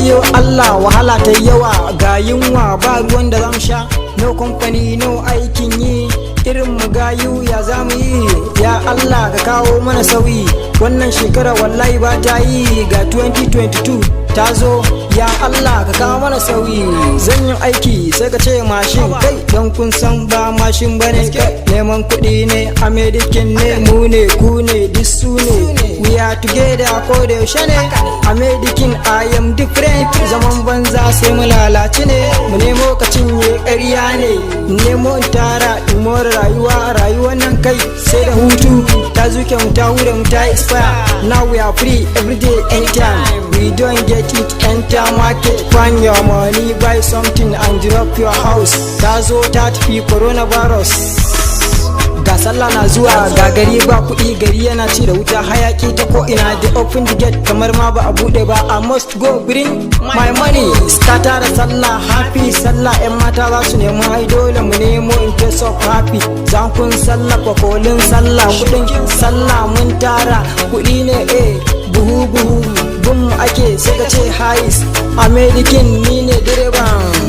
wayo Allah wahala ta yawa ga yunwa ba ruwan da zamu sha, no company no aikin yi, irin mu gayu ya zamu yi, ya Allah ka kawo mana sauyi, wannan shekara wallahi ba ta yi, ga 2022 ta zo, ya Allah ka kawo mana sauyi. Zan yi aiki sai ka ce mashin, kai don kun san ba mashin bane, neman kuɗi ne, Amedy King ne, mu ne ku ne duk su ne, we are together ko da yaushe ne, Amedy King I am different, zaman banza sai mu lalace ne, mu nemo ka cinye ƙarya ne, nemo in tara in more rayuwa nan kai sai da hutu, ta zuke mu ta hure mu ta expire, now we are free everyday anytime, we don't get it, enter market, find your money, buy something and drop your house, ta zo ta tafi coronavirus. Ga sallah na zuwa ga gari ba kuɗi, gari yana ci da wuta, hayaki ta ko ina, the open the gate kamar ma ba a bude ba, I must go bring my money, stata da sallah, happy sallah, yan mata za su nemi ai dole mu nemo in case of happy, zankun sallah kwakolin sallah, kuɗin sallah mun tara, kuɗi ne buhu gun ake sai ka ce hais, Amedy King ni ne direban.